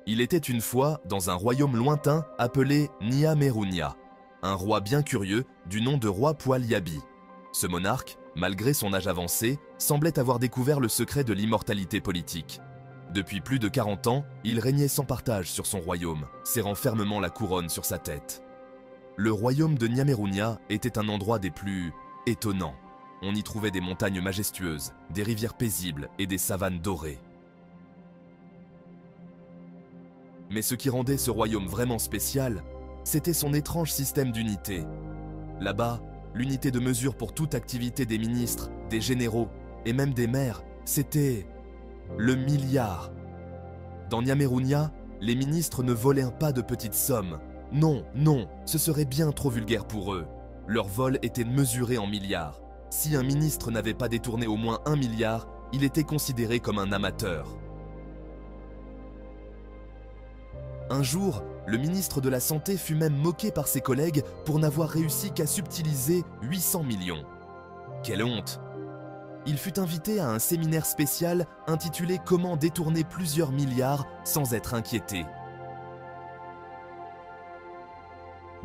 Il était une fois dans un royaume lointain appelé Nyamèrunia, un roi bien curieux du nom de roi Pualyabi. Ce monarque, malgré son âge avancé, semblait avoir découvert le secret de l'immortalité politique. Depuis plus de 40 ans, il régnait sans partage sur son royaume, serrant fermement la couronne sur sa tête. Le royaume de Nyamèrunia était un endroit des plus étonnants. On y trouvait des montagnes majestueuses, des rivières paisibles et des savanes dorées. Mais ce qui rendait ce royaume vraiment spécial, c'était son étrange système d'unité. Là-bas, l'unité de mesure pour toute activité des ministres, des généraux et même des maires, c'était le milliard. Dans Nyamèrunia, les ministres ne volaient pas de petites sommes. Non, non, ce serait bien trop vulgaire pour eux. Leur vol était mesuré en milliards. Si un ministre n'avait pas détourné au moins 1 milliard, il était considéré comme un amateur. Un jour, le ministre de la Santé fut même moqué par ses collègues pour n'avoir réussi qu'à subtiliser 800 millions. Quelle honte! Il fut invité à un séminaire spécial intitulé « Comment détourner plusieurs milliards sans être inquiété ».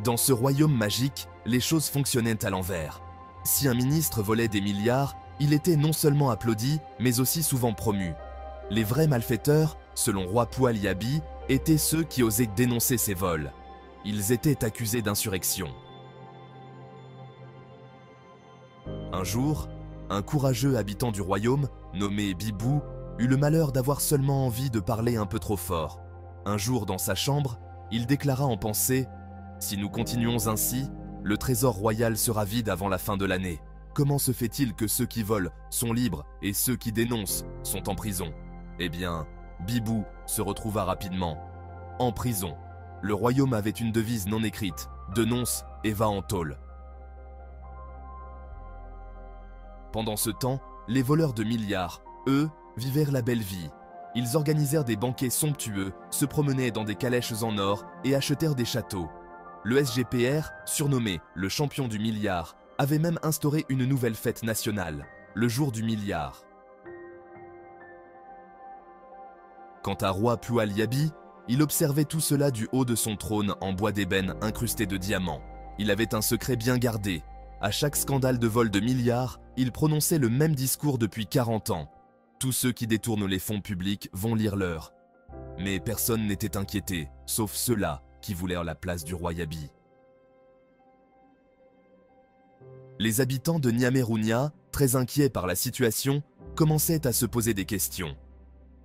Dans ce royaume magique, les choses fonctionnaient à l'envers. Si un ministre volait des milliards, il était non seulement applaudi, mais aussi souvent promu. Les vrais malfaiteurs, selon roi Pualyabi, étaient ceux qui osaient dénoncer ces vols. Ils étaient accusés d'insurrection. Un jour, un courageux habitant du royaume, nommé Bibou, eut le malheur d'avoir seulement envie de parler un peu trop fort. Un jour, dans sa chambre, il déclara en pensée « Si nous continuons ainsi, le trésor royal sera vide avant la fin de l'année. Comment se fait-il que ceux qui volent sont libres et ceux qui dénoncent sont en prison ?» Eh bien, Bibou se retrouva rapidement en prison. Le royaume avait une devise non écrite, dénonce et va en tôle. Pendant ce temps, les voleurs de milliards, eux, vivèrent la belle vie. Ils organisèrent des banquets somptueux, se promenaient dans des calèches en or et achetèrent des châteaux. Le SGPR, surnommé le champion du milliard, avait même instauré une nouvelle fête nationale, le jour du milliard. Quant à roi Pualyabi, il observait tout cela du haut de son trône en bois d'ébène incrusté de diamants. Il avait un secret bien gardé. À chaque scandale de vol de milliards, il prononçait le même discours depuis 40 ans. Tous ceux qui détournent les fonds publics vont lire leur. Mais personne n'était inquiété, sauf ceux-là qui voulèrent la place du roi Yabi. Les habitants de Nyamèrunia, très inquiets par la situation, commençaient à se poser des questions.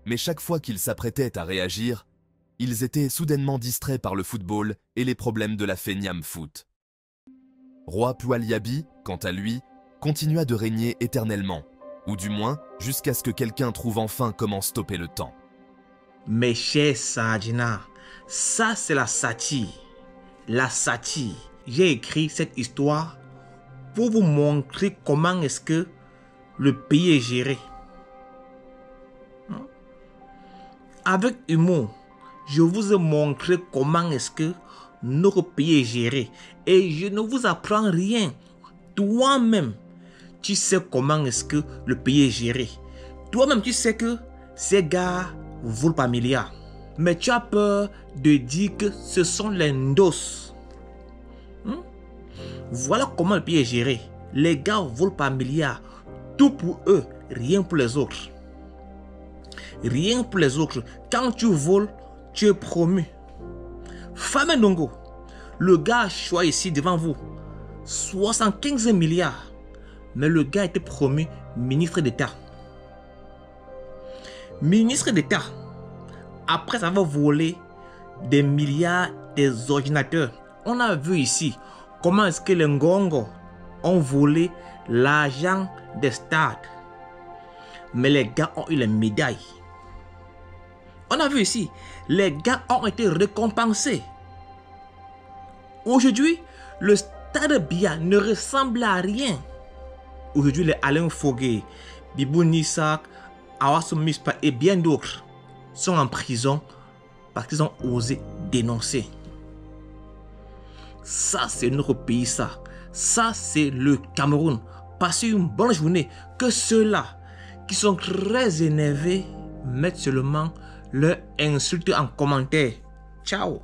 Mais chaque fois qu'ils s'apprêtaient à réagir, ils étaient soudainement distraits par le football et les problèmes de la Nyam Foot. Roi Pualyabi, quant à lui, continua de régner éternellement, ou du moins jusqu'à ce que quelqu'un trouve enfin comment stopper le temps. Mes chers Sardina, ça c'est la satire. La satire. J'ai écrit cette histoire pour vous montrer comment est-ce que le pays est géré. Avec humour, je vous ai montré comment est-ce que notre pays est géré. Et je ne vous apprends rien. Toi-même, tu sais comment est-ce que le pays est géré. Toi-même, tu sais que ces gars volent par milliards. Mais tu as peur de dire que ce sont les ndos. Voilà comment le pays est géré. Les gars volent par milliards. Tout pour eux, rien pour les autres. Rien pour les autres. Quand tu voles, tu es promu. Fame Ndongo, le gars a choisi ici devant vous 75 milliards. Mais le gars était promu ministre d'État. Ministre d'État, après avoir volé des milliards des ordinateurs. On a vu ici comment est-ce que les Ngongo ont volé l'argent des stades. Mais les gars ont eu les médailles. On a vu ici, les gars ont été récompensés. Aujourd'hui, le stade Bia ne ressemble à rien. Aujourd'hui, les Alain Fogué, Bibou Nissak, Awaso Mispa et bien d'autres sont en prison parce qu'ils ont osé dénoncer. Ça, c'est notre pays, ça. Ça, c'est le Cameroun. Passez une bonne journée. Que ceux-là qui sont très énervés mettent seulement leur insulte en commentaire. Ciao.